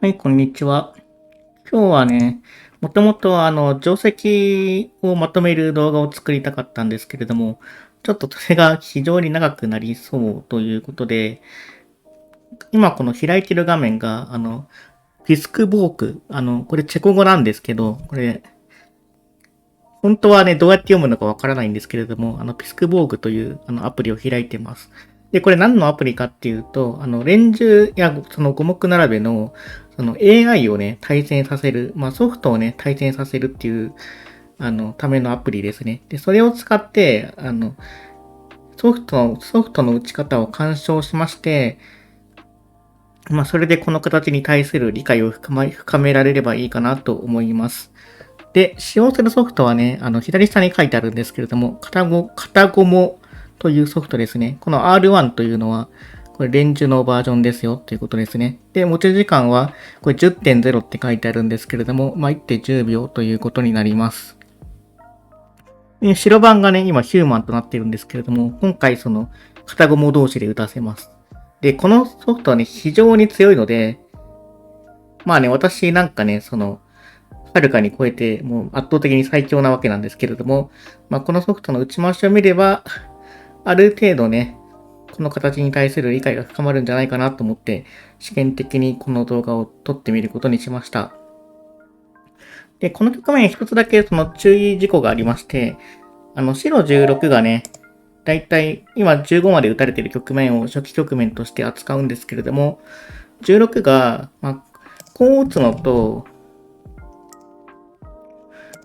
はい、こんにちは。今日はね、もともと定石をまとめる動画を作りたかったんですけれども、ちょっとそれが非常に長くなりそうということで、今この開いてる画面が、ピスクボーク、これチェコ語なんですけど、これ、本当はね、どうやって読むのかわからないんですけれども、ピスクボーグというアプリを開いてます。で、これ何のアプリかっていうと、レンジやその五目並べの、その AI をね、対戦させる、まあソフトをね、対戦させるっていう、ためのアプリですね。で、それを使って、ソフトの打ち方を干渉しまして、まあそれでこの形に対する理解を深められればいいかなと思います。で、使用するソフトはね、左下に書いてあるんですけれども、カタゴモというソフトですね。この R1 というのは、これレンジのバージョンですよということですね。で、持ち時間は、これ 10.0 って書いてあるんですけれども、まあ、1.10秒ということになります。で白番がね、今ヒューマンとなっているんですけれども、今回その、カタゴモ同士で打たせます。で、このソフトはね、非常に強いので、まあね、私なんかね、はるかに超えて、もう圧倒的に最強なわけなんですけれども、まあ、このソフトの打ち回しを見れば、ある程度ね、この形に対する理解が深まるんじゃないかなと思って、試験的にこの動画を撮ってみることにしました。で、この局面一つだけその注意事項がありまして、白16がね、だいたい今15まで打たれている局面を初期局面として扱うんですけれども、16が、まあ、こう打つのと、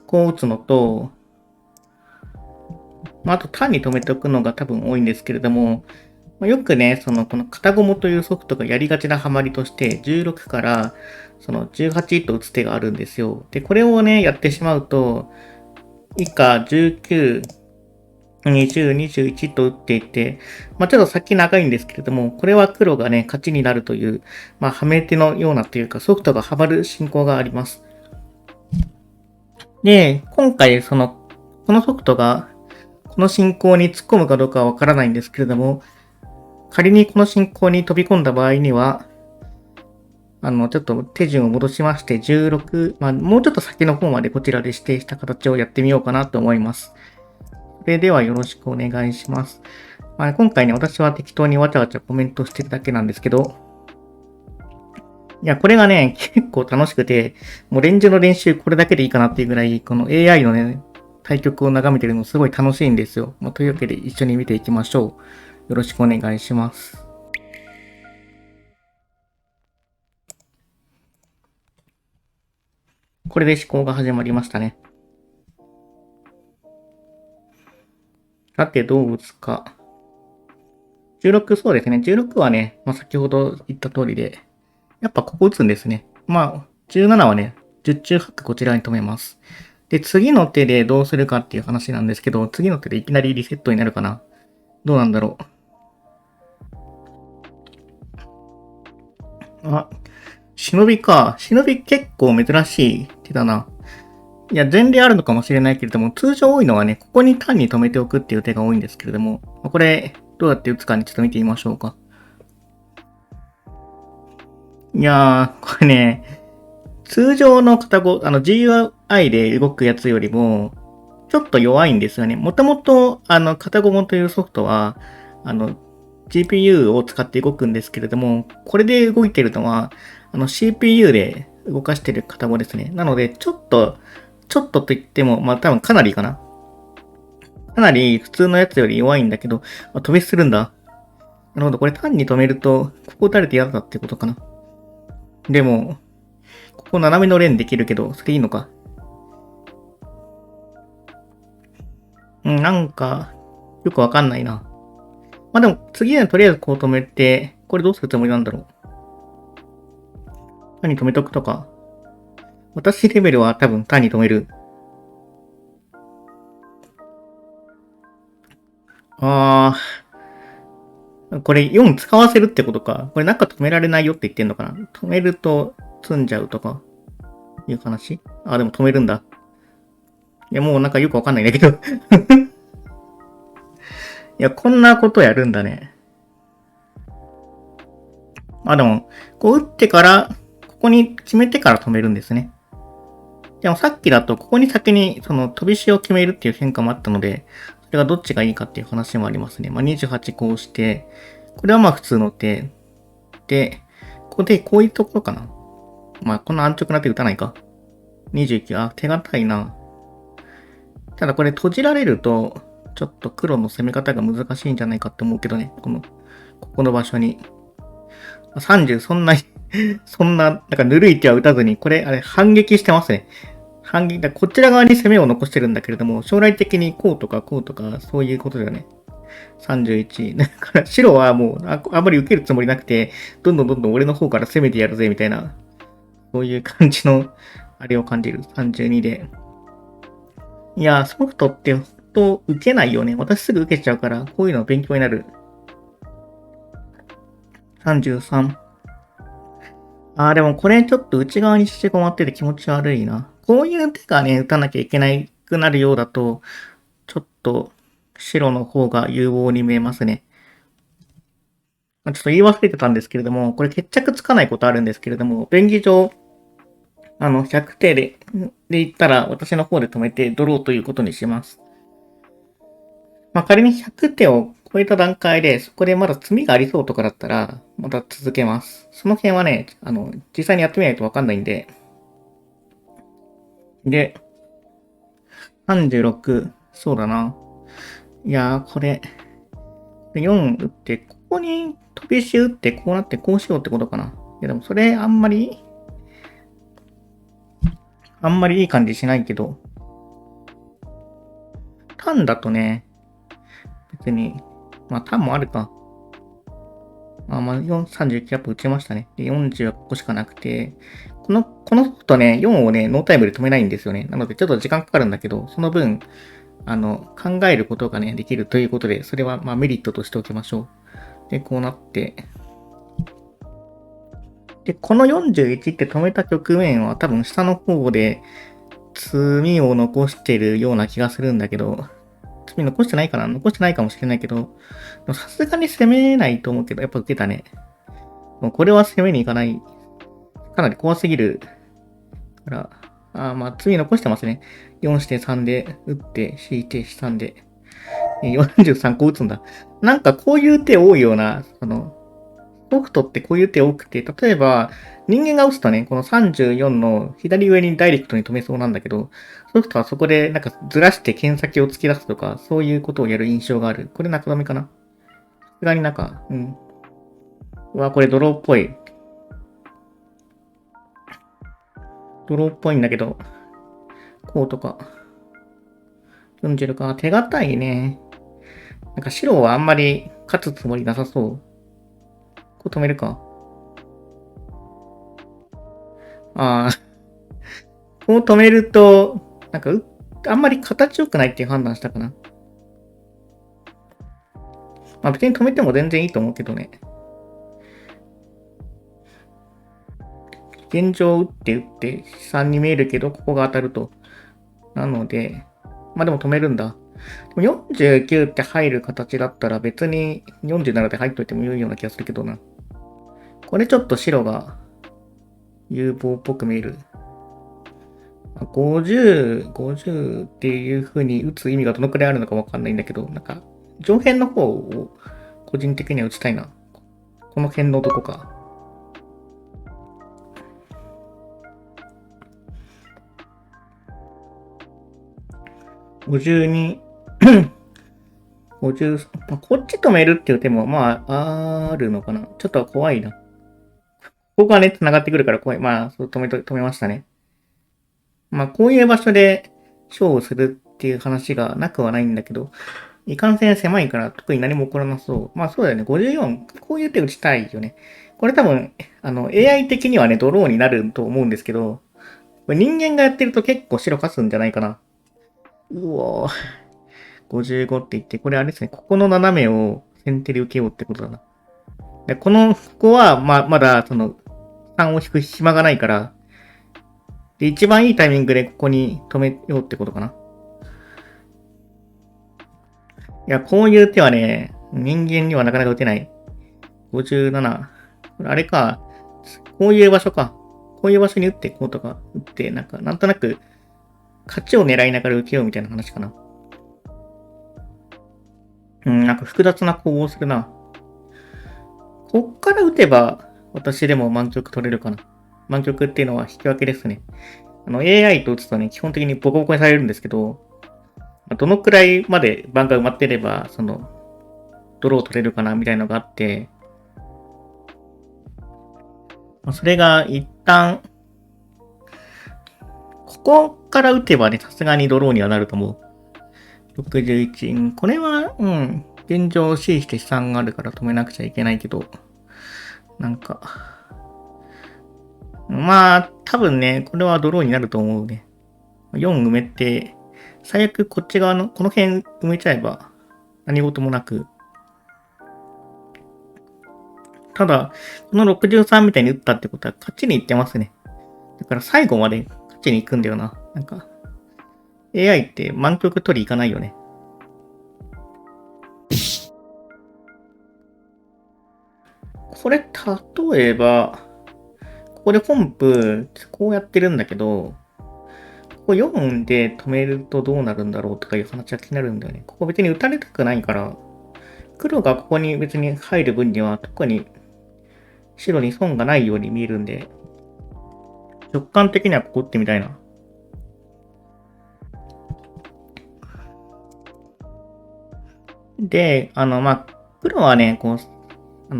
こう打つのと、まあ、あと単に止めておくのが多分多いんですけれども、まあ、よくね、このカタゴモというソフトがやりがちなハマりとして、16からその18と打つ手があるんですよ。で、これをね、やってしまうと、以下19、20、21と打っていて、まあ、ちょっと先長いんですけれども、これは黒がね、勝ちになるという、まあ、はめ手のようなというか、ソフトがハマる進行があります。で、今回、このソフトが、この進行に突っ込むかどうかはわからないんですけれども、仮にこの進行に飛び込んだ場合には、ちょっと手順を戻しまして、16、まあ、もうちょっと先の方までこちらで指定した形をやってみようかなと思います。それではよろしくお願いします。まあ、今回ね、私は適当にわちゃわちゃコメントしてるだけなんですけど、いや、これがね、結構楽しくて、もうレンジの練習これだけでいいかなっていうぐらい、この AI のね、対局を眺めてるのすごい楽しいんですよ。まあ、というわけで一緒に見ていきましょう。よろしくお願いします。これで思考が始まりましたね。さて、どう打つか。16、そうですね。16はね、まあ、先ほど言った通りで、やっぱここ打つんですね。まあ、17はね、十中八九こちらに止めます。で、次の手でどうするかっていう話なんですけど、次の手でいきなりリセットになるかな。どうなんだろう。あ、忍びか。忍び結構珍しい手だな。いや、前例あるのかもしれないけれども、通常多いのはね、ここに単に止めておくっていう手が多いんですけれども、これ、どうやって打つかにちょっと見てみましょうか。いやー、これね、通常の型語、GUI で動くやつよりも、ちょっと弱いんですよね。もともと、型ゴモというソフトは、あの、GPU を使って動くんですけれども、これで動いてるのは、CPU で動かしてる型語ですね。なので、ちょっとと言っても、まあ多分かなりかな。かなり普通のやつより弱いんだけど、飛びするんだ。なるほど、これ単に止めると、ここ打たれて嫌だってことかな。でも、ここ斜めのレーンできるけど、それいいのか。うん、なんか、よくわかんないな。まあでも、次はとりあえずこう止めて、これどうするつもりなんだろう。単に止めとくとか。私レベルは多分単に止める。あこれ4使わせるってことか。これなんか止められないよって言ってんのかな。止めると積んじゃうとかいう話。でも止めるんだ。いや、もうなんかよくわかんないんだけど。いや、こんなことやるんだね。でも、こう打ってから、ここに決めてから止めるんですね。でもさっきだと、ここに先にその飛び石を決めるっていう変化もあったので、それがどっちがいいかっていう話もありますね。まあ、28こうして、これはまあ普通の手。で、ここでこういうところかな。まあ、こんな安直な手打たないか。29、あ、手堅いな。ただこれ閉じられると、ちょっと黒の攻め方が難しいんじゃないかって思うけどね。ここの場所に。30、そんな、そんな、なんかぬるい手は打たずに、これ、あれ、反撃してますね。反撃だ。こちら側に攻めを残してるんだけれども、将来的にこうとかこうとか、そういうことだよね。31。だから白はもうあんまり受けるつもりなくて、どんどん俺の方から攻めてやるぜ、みたいな、そういう感じの、あれを感じる。32で。いやー、ソフトってほんと受けないよね。私すぐ受けちゃうから、こういうの勉強になる。33。でもこれちょっと内側にしてこまってて気持ち悪いな。こういう手がね、打たなきゃいけないくなるようだと、ちょっと白の方が有望に見えますね。ちょっと言い忘れてたんですけれども、これ決着つかないことあるんですけれども、便宜上、100手で言ったら私の方で止めてドローということにします。まあ、仮に100手を超えた段階で、そこでまだ詰みがありそうとかだったら、また続けます。その辺はね、実際にやってみないとわかんないんで。で、36、そうだな。いやー、これ、4打って、ここに飛び石打って、こうなってこうしようってことかな。いや、でもそれあんまりいい感じしないけど、ターンだとね、別に、まあターンもあるか。まあ、39キャップ打ちましたね。で、40はここしかなくて、このソフトね、4をね、ノータイムで止めないんですよね。なのでちょっと時間かかるんだけど、その分、考えることがね、できるということで、それはまあメリットとしておきましょう。で、こうなって、で、この41って止めた局面は多分下の方で、詰みを残してるような気がするんだけど、詰み残してないかな残してないかもしれないけど、さすがに攻めないと思うけど、やっぱ受けたね。もうこれは攻めに行かない。かなり怖すぎるから、まあ、次残してますね。4して3で打って、引いて3で。43個打つんだ。なんかこういう手多いような、ソフトってこういう手多くて、例えば、人間が打つとね、この34の左上にダイレクトに止めそうなんだけど、ソフトはそこでなんかずらして剣先を突き出すとか、そういうことをやる印象がある。これ中止かなさすがになんか、うん。これドローっぽい。ドローっぽいんだけど、こうとか。40か。手堅いね。なんか白はあんまり勝つつもりなさそう。こう止めるか。ああ、こう止めると、なんかあんまり形良くないっていう判断したかな。まあ別に止めても全然いいと思うけどね。現状打って3に見えるけど、ここが当たると。なので、まあでも止めるんだ。でも49って入る形だったら別に47で入っといてもいいような気がするけどな。これちょっと白が有望っぽく見える。50っていう風に打つ意味がどのくらいあるのかわかんないんだけど、なんか上辺の方を個人的には打ちたいな。この辺のどこか。52、50、こっち止めるっていう手も、まあ、あるのかな。ちょっと怖いな。ここがね、繋がってくるから怖い。まあ、そう止めましたね。まあ、こういう場所で勝負するっていう話がなくはないんだけど、いかんせん狭いから特に何も起こらなそう。まあそうだよね。54。こういう手打ちたいよね。これ多分、AI 的にはね、ドローになると思うんですけど、これ人間がやってると結構白勝つんじゃないかな。うおー。55って言って、これあれですね。ここの斜めを先手で受けようってことだな。で、ここは、まだ、3を引く暇がないから、で、一番いいタイミングでここに止めようってことかな。いや、こういう手はね、人間にはなかなか打てない。57。これあれか。こういう場所か。ここういう場所に打っていこうとか、打って、なんとなく、勝ちを狙いながら受けようみたいな話かな。なんか複雑な攻防するな。こっから打てば、私でも満局取れるかな。満局っていうのは引き分けですね。AI と打つとね、基本的にボコボコにされるんですけど、どのくらいまで番が埋まってれば、ドロー取れるかなみたいなのがあって、それが一旦、ここから打てばね、さすがにドローにはなると思う。61。これは、現状 C して資産があるから止めなくちゃいけないけど、まあ、多分ね、これはドローになると思うね。4埋めて、最悪こっち側の、この辺埋めちゃえば、何事もなく。ただ、この63みたいに打ったってことは勝ちに行ってますね。だから最後まで勝ちに行くんだよな。AI って満局取り行かないよね。これ、例えば、ここで本譜、こうやってるんだけど、ここ4で止めるとどうなるんだろうとかいう話は気になるんだよね。ここ別に打たれたくないから、黒がここに別に入る分には特に白に損がないように見えるんで、直感的にはここ打ってみたいな。で、黒はね、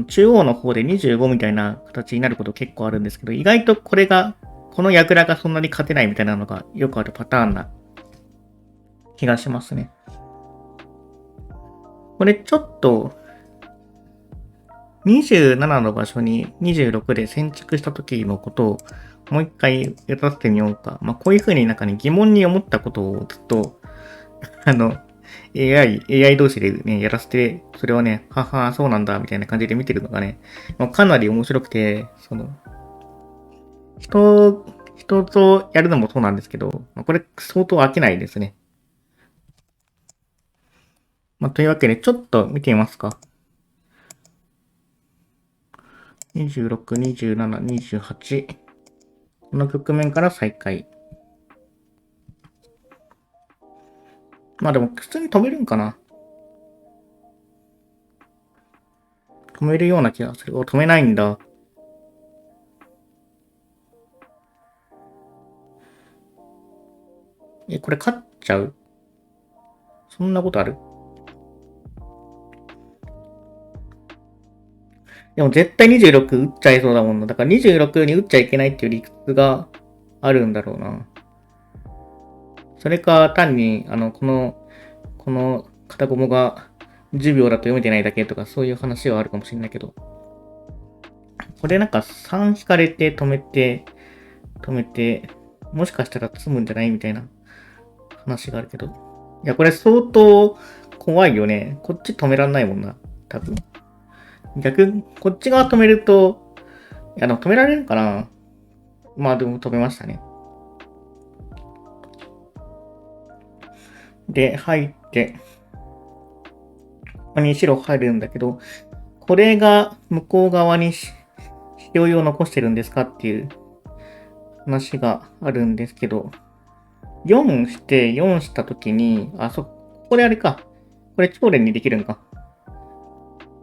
中央の方で25みたいな形になること結構あるんですけど、意外とこの矢倉がそんなに勝てないみたいなのがよくあるパターンな気がしますね。これちょっと、27の場所に26で先着した時のことをもう一回やらせてみようか。こういう風に疑問に思ったことをずっと、AI 同士でね、やらせて、それをね、はは、そうなんだ、みたいな感じで見てるのがね、かなり面白くて、人とやるのもそうなんですけど、これ相当飽きないですね。というわけで、ちょっと見てみますか。26、27、28。この局面から再開。でも、普通に止めるんかな。止めるような気がする。止めないんだ。これ勝っちゃう？そんなことある？でも絶対26打っちゃいそうだもんな。だから26に打っちゃいけないっていう理屈があるんだろうな。それか単に、この片駒が10秒だと読めてないだけとかそういう話はあるかもしれないけど。これ3引かれて止めて、もしかしたら詰むんじゃないみたいな話があるけど。いや、これ相当怖いよね。こっち止めらんないもんな。多分。こっち側止めると、止められるかな？でも止めましたね。で、入って、ここに白入るんだけど、これが向こう側に用を残してるんですかっていう話があるんですけど、4したときに、これあれか。これ超連にできるんか。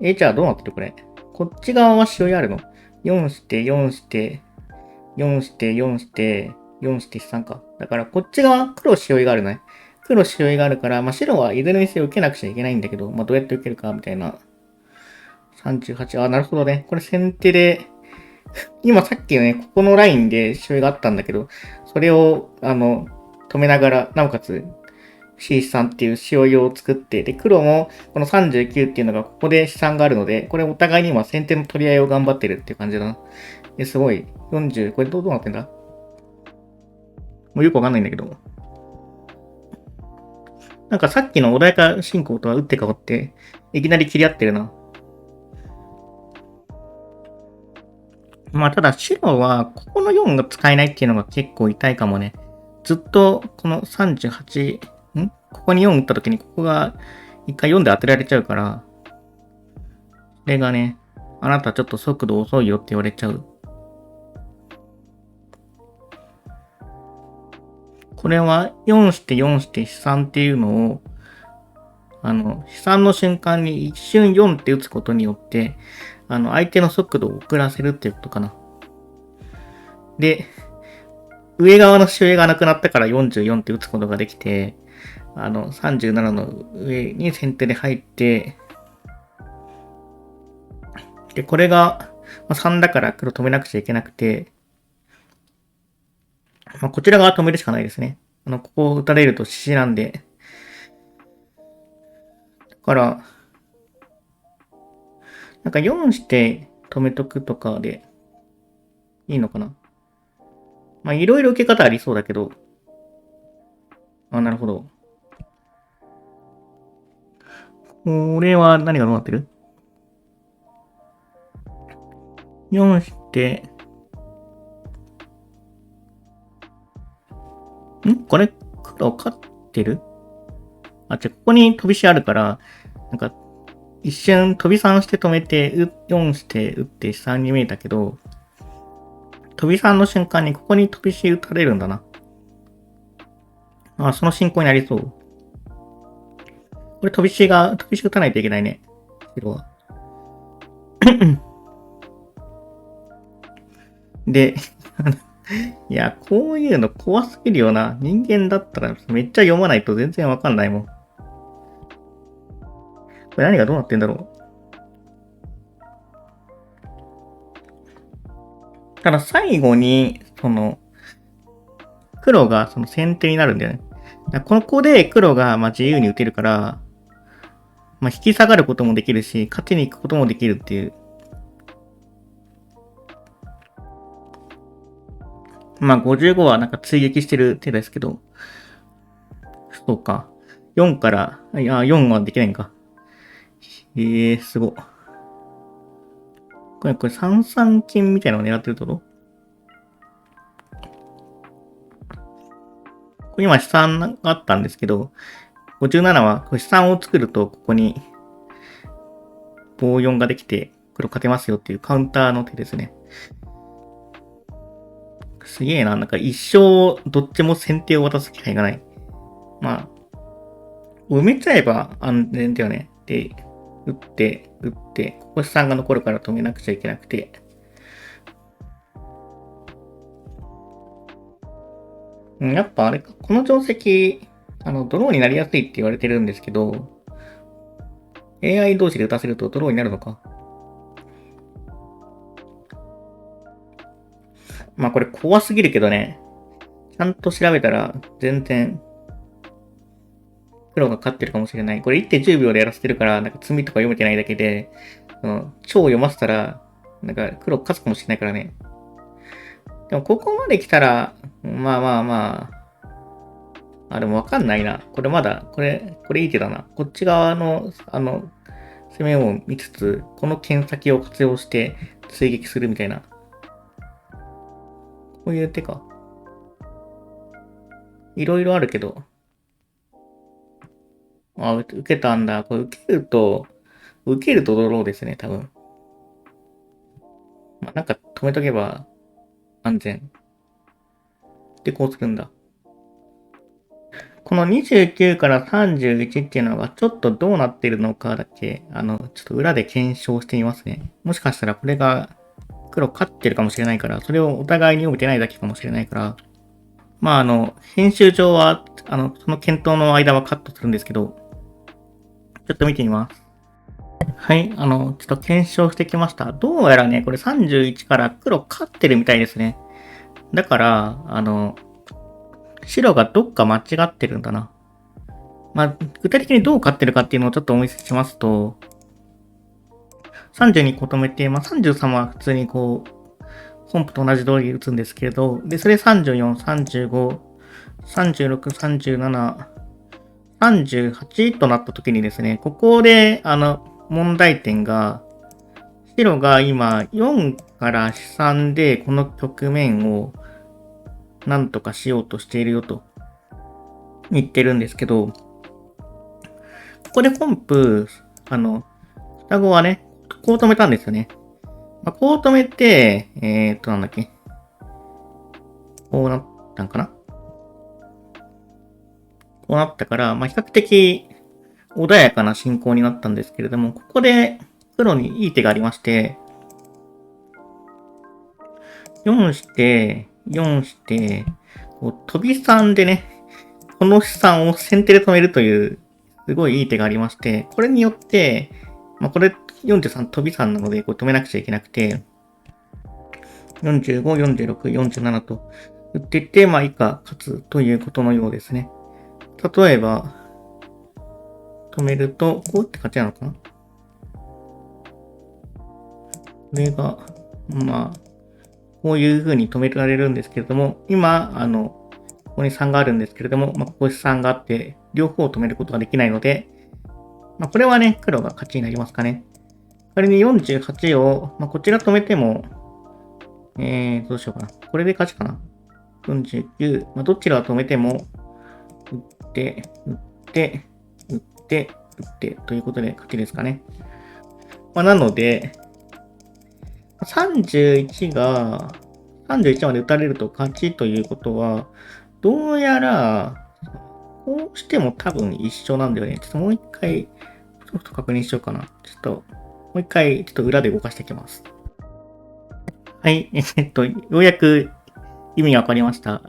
じゃあどうなってるこれ。こっち側は使用あるの？ 4 して、4して、4して、4して、4して3か。だからこっち側、黒使用があるね。黒使用があるから、白はいずれにせよ受けなくちゃいけないんだけど、どうやって受けるかみたいな。38、なるほどね。これ先手で、今さっきのね、ここのラインで使用があったんだけど、それを、止めながら、なおかつ、C3 っていう使用用を作って、で、黒もこの39っていうのがここで資産があるので、これお互いに今先手の取り合いを頑張ってるっていう感じだな。すごい。40、これどうなってんだ？もうよくわかんないんだけど。さっきの穏やか進行とは打って変わって、いきなり切り合ってるな。ただ白は、ここの4が使えないっていうのが結構痛いかもね。ずっと、この38、ここに4打った時に、ここが一回4で当てられちゃうから、これがね、あなたちょっと速度遅いよって言われちゃう。これは4して4して飛散っていうのを、飛散の瞬間に一瞬4って打つことによって、相手の速度を遅らせるっていうことかな。で、上側の主影がなくなったから44って打つことができて、37の上に先手で入って、で、これが3だから黒止めなくちゃいけなくて、こちら側止めるしかないですね。ここを打たれると獅子なんで。だから、なんか4して止めとくとかでいいのかな。いろいろ受け方ありそうだけど。なるほど。これは何がどうなってる？ 4 して、これ、黒勝ってる？ここに飛び石あるから、なんか、一瞬飛び3して止めて、4して打って3に見えたけど、飛び3の瞬間にここに飛び石打たれるんだな。その進行になりそう。これ飛び石打たないといけないね。白は。で、いや、こういうの怖すぎるよな。人間だったらめっちゃ読まないと全然わかんないもん。これ何がどうなってんだろう。ただ最後に、黒が先手になるんだよね。ここで黒が自由に打てるから、引き下がることもできるし、勝ちに行くこともできるっていう。55はなんか追撃してる手ですけど、そうか。4から、4はできないんか。すごい。これ三々金みたいなのを狙ってるってこと？これ今資産があったんですけど、57はこれ資産を作るとここに棒4ができて黒勝てますよっていうカウンターの手ですね。すげえな。なんか一生どっちも先手を渡す機会がない。埋めちゃえば安全だよね。で、打って、ここ資産が残るから止めなくちゃいけなくて。やっぱあれか、この定石、ドローになりやすいって言われてるんですけど、AI 同士で打たせるとドローになるのか。これ怖すぎるけどね。ちゃんと調べたら全然黒が勝ってるかもしれない。これ 1.10 秒でやらせてるから、なんか積みとか読めてないだけで、超読ませたら、なんか黒勝つかもしれないからね。でもここまで来たら、でもわかんないな。これまだ、これいい手だな。こっち側の、攻めを見つつ、この剣先を活用して追撃するみたいな。こういう手か。いろいろあるけど。受けたんだ。これ受けるとドローですね、多分。なんか止めとけば安全。で、こうするんだ。この29から31っていうのがちょっとどうなってるのかだけ、ちょっと裏で検証してみますね。もしかしたらこれが黒勝ってるかもしれないから、それをお互いに読めてないだけかもしれないから、編集上は、その検討の間はカットするんですけど、ちょっと見てみます。はい、ちょっと検証してきました。どうやらね、これ31から黒勝ってるみたいですね。だから、白がどっか間違ってるんだな。具体的にどう勝ってるかっていうのをちょっとお見せしますと、32個止めて、33は普通にこう、本譜と同じ通り打つんですけれど、で、それ34、35、36、37、38となった時にですね、ここで、問題点が、白が今4から3でこの局面をなんとかしようとしているよと言ってるんですけど、ここで本譜、双子はね、こう止めたんですよね。こう止めて、なんだっけ。こうなったんかな。となったから、比較的穏やかな進行になったんですけれども、ここで黒にいい手がありまして、4して、4して、飛び3でね、この資産を先手で止めるという、すごいいい手がありまして、これによって、これ43飛び3なので、止めなくちゃいけなくて、45、46、47と打っていって、以下勝つということのようですね。例えば、止めると、こうって勝ちなのかな？これが、こういう風に止められるんですけれども、今、ここに3があるんですけれども、ここに3があって、両方を止めることができないので、これはね、黒が勝ちになりますかね。仮に48を、こちら止めても、どうしようかな。これで勝ちかな。49、どちらを止めても、打って、打って、打って、打って、ということで勝ちですかね。なので、31まで打たれると勝ちということは、どうやら、こうしても多分一緒なんだよね。ちょっともう一回、ソフト確認しようかな。もう一回、裏で動かしていきます。はい、ようやく意味がわかりました。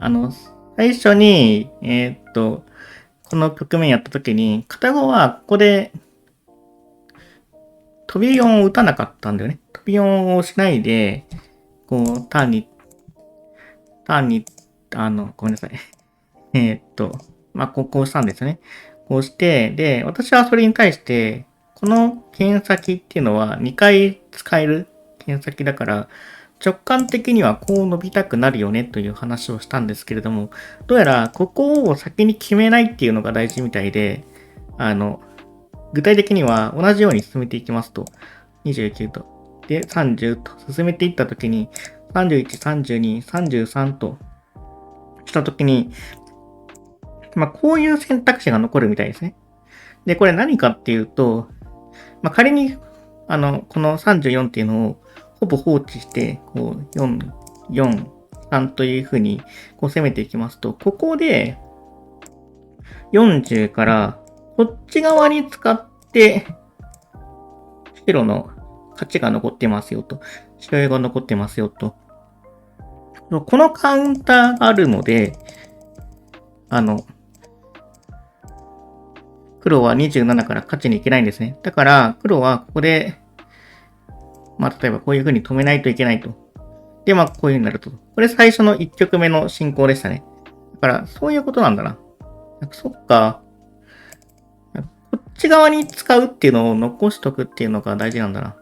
最初に、この局面やった時に、片方はここで、飛び4を打たなかったんだよね。飛び4をしないで、単に、ごめんなさい。こうしたんですよね。こうして、で、私はそれに対して、この剣先っていうのは2回使える剣先だから、直感的にはこう伸びたくなるよねという話をしたんですけれども、どうやらここを先に決めないっていうのが大事みたいで、具体的には同じように進めていきますと、29と、で、30と進めていったときに、31、32、33としたときに、こういう選択肢が残るみたいですね。で、これ何かっていうと、仮に、この34っていうのをほぼ放置して、4、4、3というふうに、攻めていきますと、ここで、40から、こっち側に使って、白の勝ちが残ってますよと。白が残ってますよと。このカウンターがあるので、黒は27から勝ちにいけないんですね。だから、黒はここで、例えばこういう風に止めないといけないと。で、こういう風になると。これ最初の1局目の進行でしたね。だから、そういうことなんだな。そっか。こっち側に使うっていうのを残しとくっていうのが大事なんだな。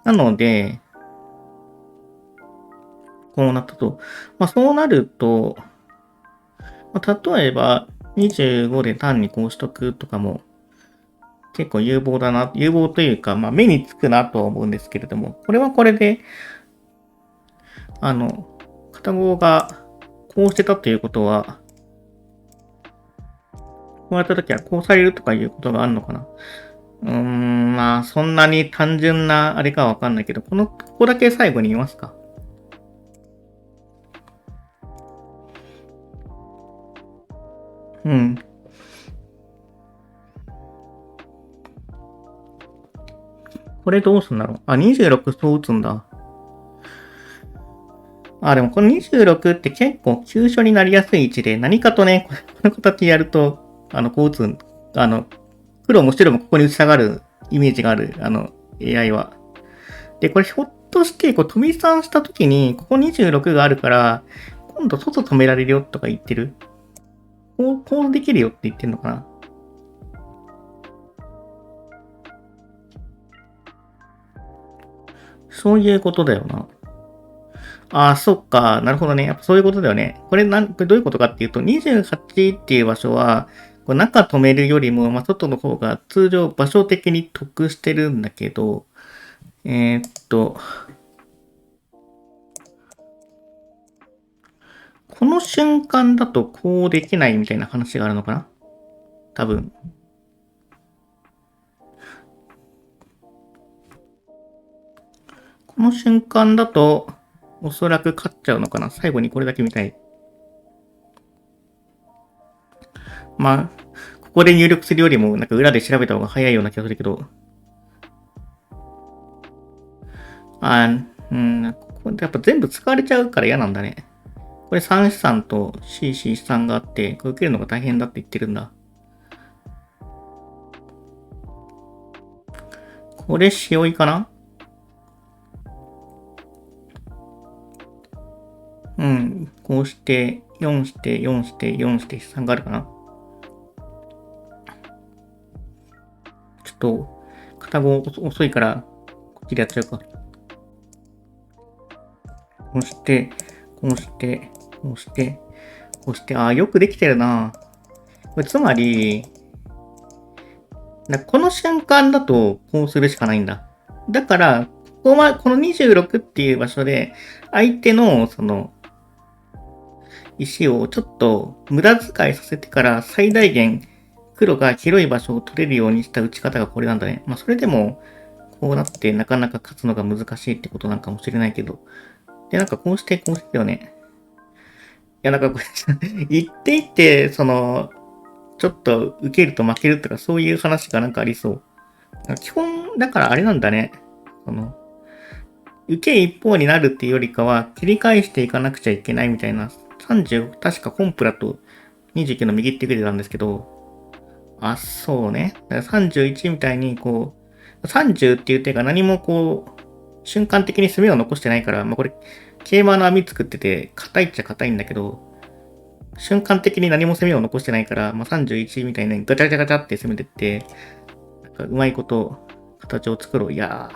なので、こうなったと。そうなると、例えば、25で単にこうしとくとかも、結構有望だな、有望というか、目につくなとは思うんですけれども、これはこれで、片方がこうしてたということは、こうやったときはこうされるとかいうことがあるのかな。そんなに単純なあれかはわかんないけど、ここだけ最後に見ますか。うん。これどうすんだろう。26そう打つんだ。でもこの26って結構急所になりやすい位置で、何かとね、この形やると、こう打つ、黒も白もここに打ち下がるイメージがある、AI は。で、これひょっとして、飛び3したときに、ここ26があるから、今度外止められるよとか言ってる。こうできるよって言ってんのかな。そういうことだよな。そっか。なるほどね。やっぱそういうことだよね。これどういうことかっていうと、28っていう場所は、中止めるよりも、外の方が通常場所的に得してるんだけど、この瞬間だとこうできないみたいな話があるのかな？多分。この瞬間だと、おそらく勝っちゃうのかな？最後にこれだけ見たい。まあ、ここで入力するよりも、なんか裏で調べた方が早いような気がするけど。ここでやっぱ全部使われちゃうから嫌なんだね。これ3資産と CC 資産があって、これ受けるのが大変だって言ってるんだ。これ使用いかな？うん。こうして、4して、4して、4して、資産があるかな？ちょっと、片語遅いから、こっちでやっちゃうか。こうして、こうして、こうして、こうして、よくできてるな。これつまり、この瞬間だとこうするしかないんだ。だから、この26っていう場所で、相手のその石をちょっと無駄遣いさせてから最大限黒が広い場所を取れるようにした打ち方がこれなんだね。まあそれでもこうなってなかなか勝つのが難しいってことなんかもしれないけど。で、なんかこうしてこうしてよね。いやなんかこれ言っていって、ちょっと受けると負けるとかそういう話がなんかありそう。基本、だからあれなんだね。その、受け一方になるっていうよりかは、切り返していかなくちゃいけないみたいな、30、確かコンプラと29の右って受けてたんですけど、そうね。だから31みたいに、30っていう手が何も瞬間的に攻めを残してないから、まあこれ、桂馬の網作ってて、硬いっちゃ硬いんだけど、瞬間的に何も攻めを残してないから、まあ31みたいにガチャガチャガチャって攻めてって、なんかうまいこと形を作ろう。いやー、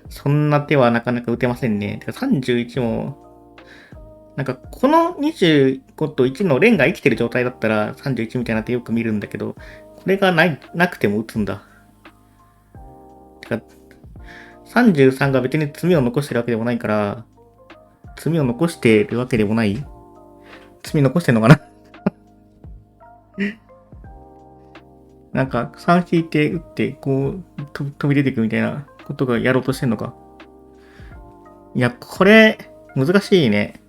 そんな手はなかなか打てませんね。てか31も、なんかこの25と1の連が生きてる状態だったら31みたいな手よく見るんだけど、これがなくても打つんだ。てか、33が別に罪を残してるわけでもないから、罪を残してるわけでもない？罪残してんのかな？なんか3引いて打って、飛び出ていくみたいなことがやろうとしてんのか。いや、これ、難しいね。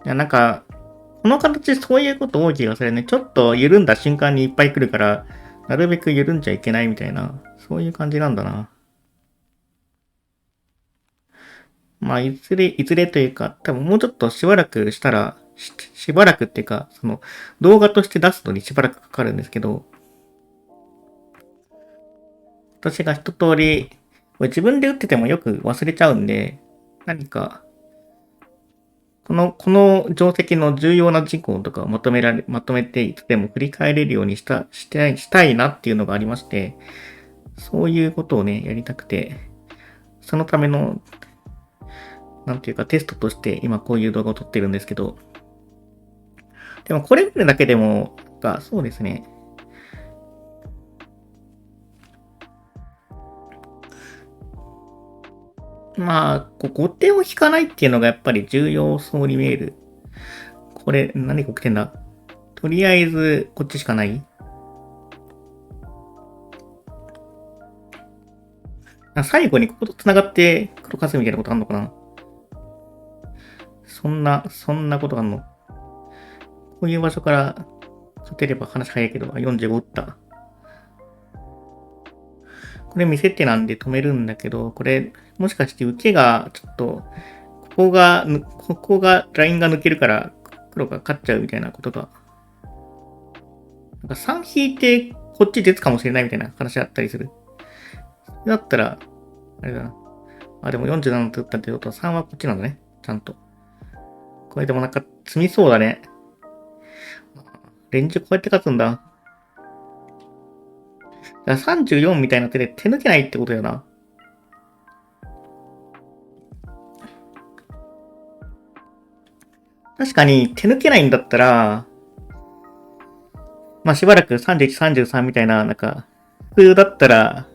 いや、なんか、この形そういうこと多い気がするね。ちょっと緩んだ瞬間にいっぱい来るから、なるべく緩んじゃいけないみたいな、そういう感じなんだな。まあ、いずれというか、多分もうちょっとしばらくしたら、しばらくっていうか、動画として出すのにしばらくかかるんですけど、私が一通り、自分で打っててもよく忘れちゃうんで、何か、この定石の重要な事項とかをまとめていつでも振り返れるようにしたいなっていうのがありまして、そういうことをね、やりたくて、そのための、なんていうかテストとして今こういう動画を撮ってるんですけど、でもこれ見るだけでも、そうですね。まあ、後手を引かないっていうのがやっぱり重要そうに見える。これ、何が起きてんだ？とりあえず、こっちしかない？最後にここと繋がって黒数みたいなことあんのかな？そんなことあんの？こういう場所から勝てれば話早いけど、45打った。これ見せ手なんで止めるんだけど、これ、もしかして受けが、ちょっと、ここが、ラインが抜けるから、黒が勝っちゃうみたいなことが、なんか3引いて、こっち出つかもしれないみたいな話あったりする。だったら、あれだな。でも47って打ったってことは3はこっちなんだね。ちゃんと。これでもなんか積みそうだね。レンジこうやって勝つんだ。だから34みたいな手で手抜けないってことよな。確かに手抜けないんだったら、まあしばらく31、33みたいな、なんか、普通だったら、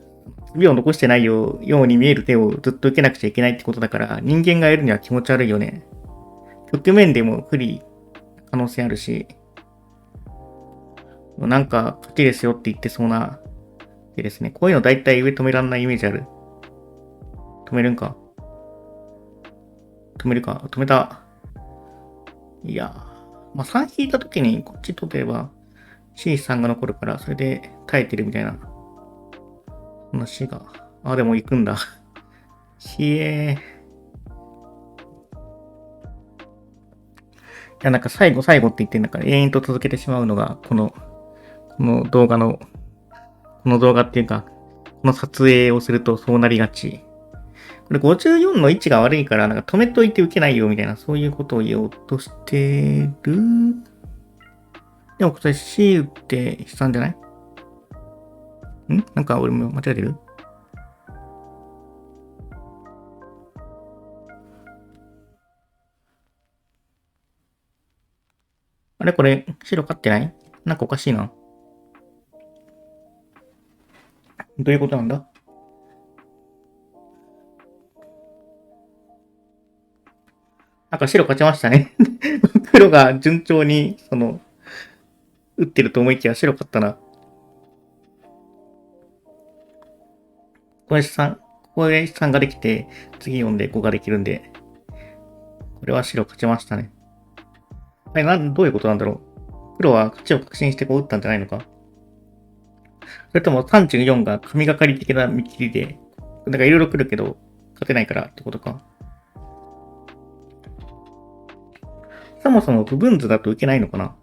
指を残してないように見える手をずっと受けなくちゃいけないってことだから、人間がやるには気持ち悪いよね。局面でも不利可能性あるし、なんか勝ちですよって言ってそうな手ですね。こういうの大体上止めらんないイメージある。止めるんか？止めるか？止めた。いやまあ、3引いた時にこっち取れば C3 が残るから、それで耐えてるみたいな話が。あ、でも行くんだ。ひえー。いや、なんか最後って言ってんだから永遠と続けてしまうのが、この動画の、この動画っていうか、この撮影をするとそうなりがち。これ54の位置が悪いから、なんか止めといて受けないよみたいな、そういうことを言おうとしてる。でもこれ C 打って悲惨じゃない？なんか俺も間違えてる？あれこれ、白勝ってない？なんかおかしいな。どういうことなんだ？なんか白勝ちましたね。黒が順調に、打ってると思いきや白勝ったな。これ3、ここで3ができて、次4で5ができるんで、これは白勝ちましたね。あれ、どういうことなんだろう。黒は勝ちを確信してこう打ったんじゃないのか。それとも34が神がかり的な見切りで、なんかいろいろ来るけど、勝てないからってことか。そもそも部分図だと受けないのかな。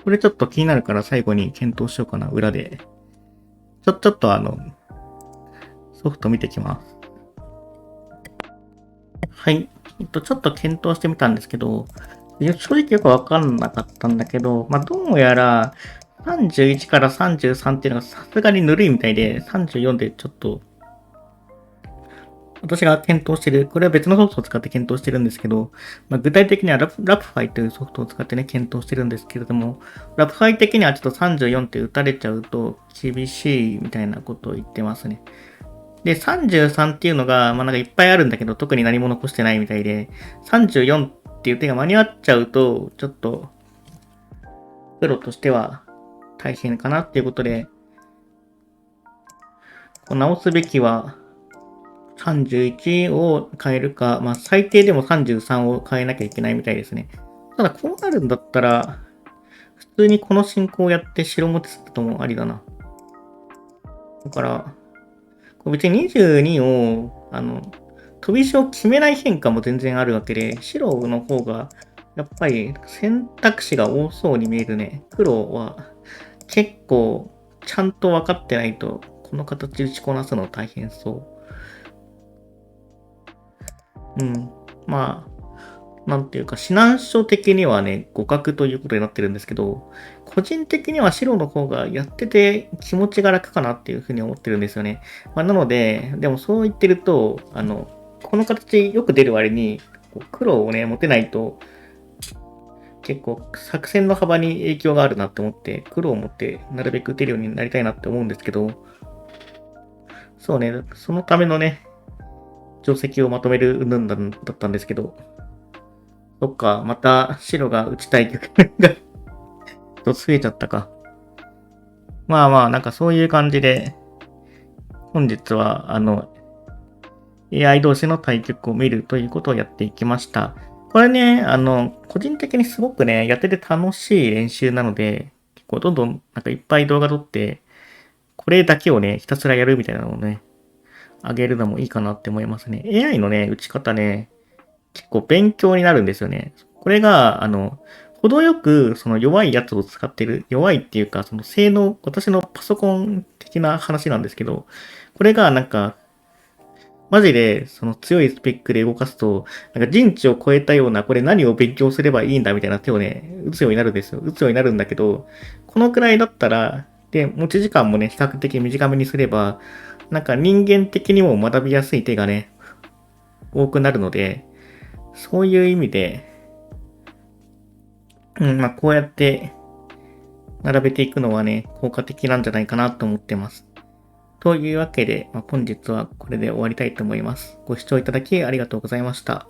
これちょっと気になるから最後に検討しようかな、裏で。ちょっとソフト見てきます。はい。ちょっと検討してみたんですけど、正直よくわかんなかったんだけど、まあ、どうやら、31から33っていうのがさすがにぬるいみたいで、34でちょっと、私が検討してる、これは別のソフトを使って検討してるんですけど、まあ、具体的にはラプファイというソフトを使ってね、検討してるんですけれども、ラプファイ的にはちょっと34って打たれちゃうと厳しいみたいなことを言ってますね。で、33っていうのが、まあなんかいっぱいあるんだけど、特に何も残してないみたいで、34っていう手が間に合っちゃうと、ちょっと、プロとしては大変かなっていうことで、直すべきは、31を変えるか、まあ最低でも33を変えなきゃいけないみたいですね。ただこうなるんだったら、普通にこの進行をやって白持ちすることもありだな。だから、別に22を、飛び石を決めない変化も全然あるわけで、白の方が、やっぱり選択肢が多そうに見えるね。黒は結構ちゃんと分かってないと、この形打ちこなすの大変そう。まあ、なんていうか、指南書的にはね、互角ということになってるんですけど、個人的には白の方がやってて気持ちが楽かなっていうふうに思ってるんですよね。まあ、なので、でもそう言ってると、この形よく出る割に、黒をね、持てないと、結構作戦の幅に影響があるなって思って、黒を持ってなるべく打てるようになりたいなって思うんですけど、そうね、そのためのね、定石をまとめる云々だったんですけど、そっか、また白が打ちたい局面が一つ増えちゃったか。まあまあ、なんかそういう感じで、本日はAI 同士の対局を見るということをやっていきました。これね、個人的にすごくね、やってて楽しい練習なので、結構どんどんなんかいっぱい動画撮って、これだけをね、ひたすらやるみたいなのをね、あげるのもいいかなって思いますね。AI のね、打ち方ね、結構勉強になるんですよね。これが、程よくその弱いやつを使ってる、弱いっていうか、その性能、私のパソコン的な話なんですけど、これがなんかマジで、その強いスペックで動かすと、なんか人知を超えたような、これ何を勉強すればいいんだみたいな手をね、打つようになるんですよ。打つようになるんだけど、このくらいだったら、で、持ち時間もね、比較的短めにすれば、なんか人間的にも学びやすい手がね、多くなるので、そういう意味で、まあこうやって並べていくのはね、効果的なんじゃないかなと思ってます。というわけで、本日はこれで終わりたいと思います。ご視聴いただきありがとうございました。